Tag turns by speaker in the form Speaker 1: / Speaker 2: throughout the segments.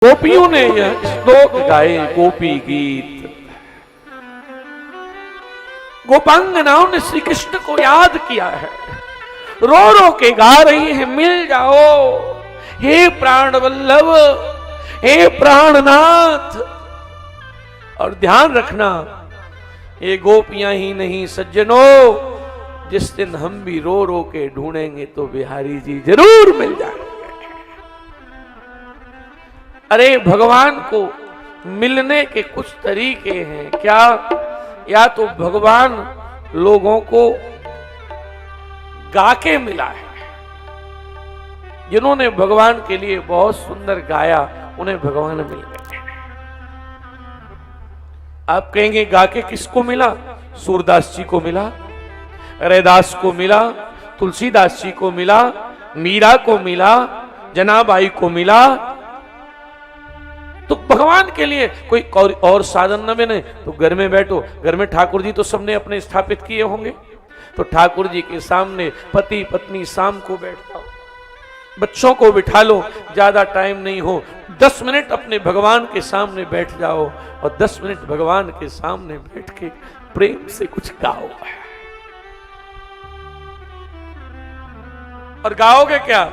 Speaker 1: गोपियों ने यह श्लोक गाए, गोपी गीत। गोपांगनाओं ने श्री कृष्ण को याद किया है, रो रो के गा रही है, मिल जाओ हे प्राण वल्लभ, हे प्राणनाथ। और ध्यान रखना, ये गोपियां ही नहीं सज्जनों, जिस दिन हम भी रो रो के ढूंढेंगे तो बिहारी जी जरूर मिल जाएंगे। अरे भगवान को मिलने के कुछ तरीके हैं क्या? या तो भगवान लोगों को गा के मिला है, जिन्होंने भगवान के लिए बहुत सुंदर गाया उन्हें भगवान मिल गए। आप कहेंगे गा के किसको मिला? सूरदास जी को मिला, रैदास को मिला, तुलसीदास जी को मिला, मीरा को मिला, जनाबाई को मिला। तो भगवान के लिए कोई और साधन न बने तो घर में बैठो। घर में ठाकुर जी तो सबने अपने स्थापित किए होंगे, तो ठाकुर जी के सामने पति पत्नी शाम को बैठ जाओ, बच्चों को बिठा लो, ज्यादा टाइम नहीं हो, 10 मिनट अपने भगवान के सामने बैठ जाओ और 10 मिनट भगवान के सामने बैठ के प्रेम से कुछ गाओ। और गाओगे क्या?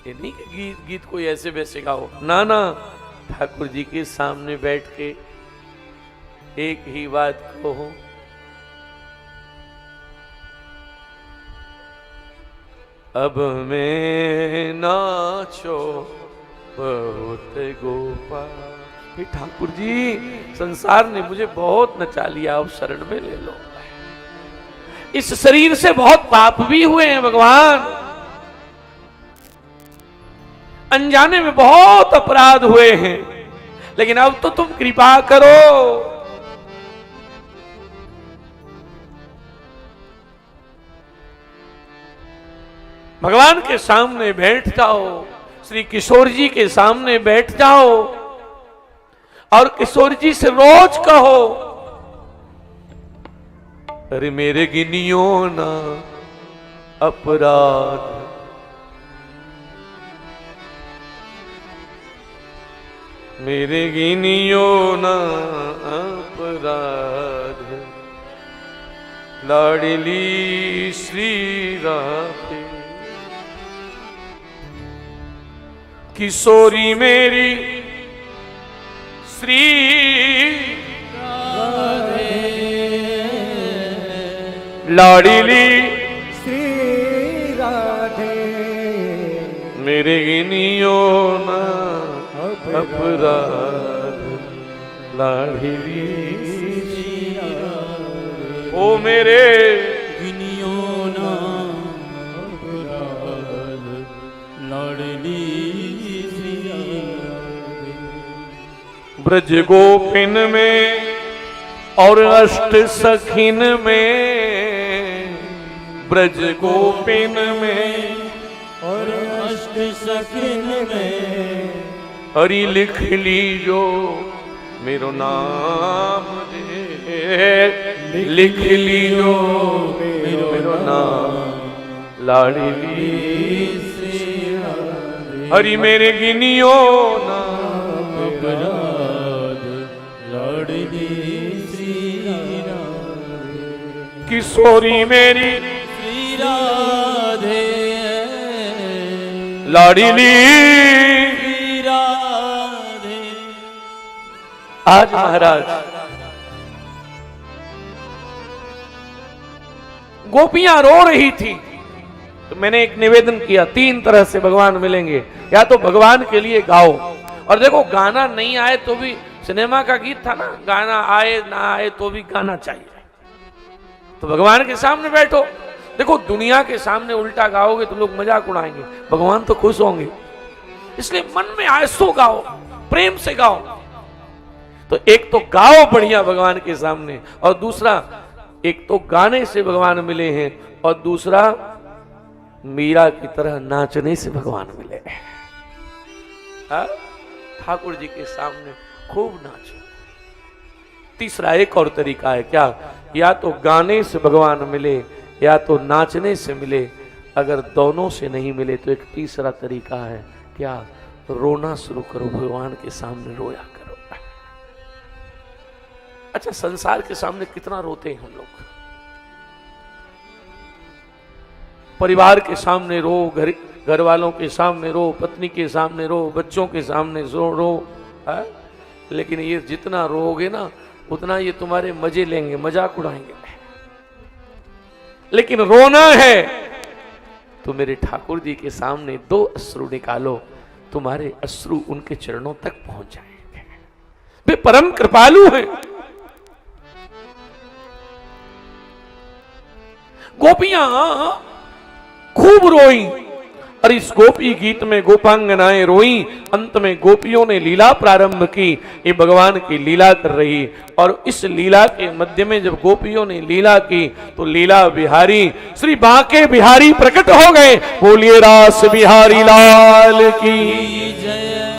Speaker 1: ये नहीं कि गीत कोई ऐसे वैसे गाओ, ना ना, ठाकुर जी के सामने बैठ के एक ही बात कहो, अब मैं नाचो बहुत गोपाल। ठाकुर जी, संसार ने मुझे बहुत नचा लिया, अब शरण में ले लो। इस शरीर से बहुत पाप भी हुए हैं भगवान, अनजाने में बहुत अपराध हुए हैं, लेकिन अब तो तुम कृपा करो। भगवान के सामने बैठ जाओ, श्री किशोर जी के सामने बैठ जाओ और किशोर जी से रोज कहो, अरे मेरे गिनियो ना अपराध, मेरे गिनियो ना अपराध, लाडली श्री राधे। किशोरी मेरी श्री राधे, लाडली
Speaker 2: श्री राधे,
Speaker 1: मेरे गिनियो ना अपराध, लाडली श्री राधे। ओ मेरे
Speaker 2: गिनियो ना अपराध, लाडली श्री राधे।
Speaker 1: ब्रज गोपिन में और अष्ट सखिन में, ब्रज गोपिन में
Speaker 2: और अष्ट सखिन में,
Speaker 1: हरि लिख लीजो मेरो नाम दे, लिख लीजो मेरो नाम, लाडली
Speaker 2: श्री राधे।
Speaker 1: हरि मेरे गिनियो ना
Speaker 2: अपराध, लाडली श्री राधे।
Speaker 1: किशोरी मेरी
Speaker 2: श्री राधे,
Speaker 1: लाडली
Speaker 2: श्री राधे।
Speaker 1: आज महाराज गोपियां रो रही थी, तो मैंने एक निवेदन किया, 3 तरह से भगवान मिलेंगे। या तो भगवान के लिए गाओ, और देखो गाना नहीं आए तो भी, सिनेमा का गीत था ना, गाना आए ना आए तो भी गाना चाहिए। तो भगवान के सामने बैठो, देखो दुनिया के सामने उल्टा गाओगे तो लोग मजाक उड़ाएंगे, भगवान तो खुश होंगे, इसलिए मन में आए सो गाओ, प्रेम से गाओ। तो एक तो गाओ बढ़िया भगवान के सामने, और दूसरा, एक तो गाने से भगवान मिले हैं, और दूसरा मीरा की तरह नाचने से भगवान मिले। ठाकुर जी के सामने खूब नाचो। तीसरा एक और तरीका है क्या, या तो गाने से भगवान मिले या तो नाचने से मिले, अगर दोनों से नहीं मिले तो एक तीसरा तरीका है, क्या? रोना शुरू करो, भगवान के सामने रोया करो। अच्छा, संसार के सामने कितना रोते हैं हम लोग। परिवार के सामने रो, घर वालों के सामने रो, पत्नी के सामने रो, बच्चों के सामने रो है? लेकिन ये जितना रोओगे ना उतना ये तुम्हारे मजे लेंगे, मजाक उड़ाएंगे। लेकिन रोना है तो मेरे ठाकुर जी के सामने 2 अश्रु निकालो, तुम्हारे अश्रु उनके चरणों तक पहुंच जाएंगे। वे परम कृपालु हैं। गोपियां खूब रोई और इस गोपी गीत में गोपांगनाएं रोई। अंत में गोपियों ने लीला प्रारंभ की, ये भगवान की लीला कर रही। और इस लीला के मध्य में जब गोपियों ने लीला की तो लीला बिहारी श्री बांके बिहारी प्रकट हो गए। बोलिए रास बिहारी लाल की
Speaker 2: जय।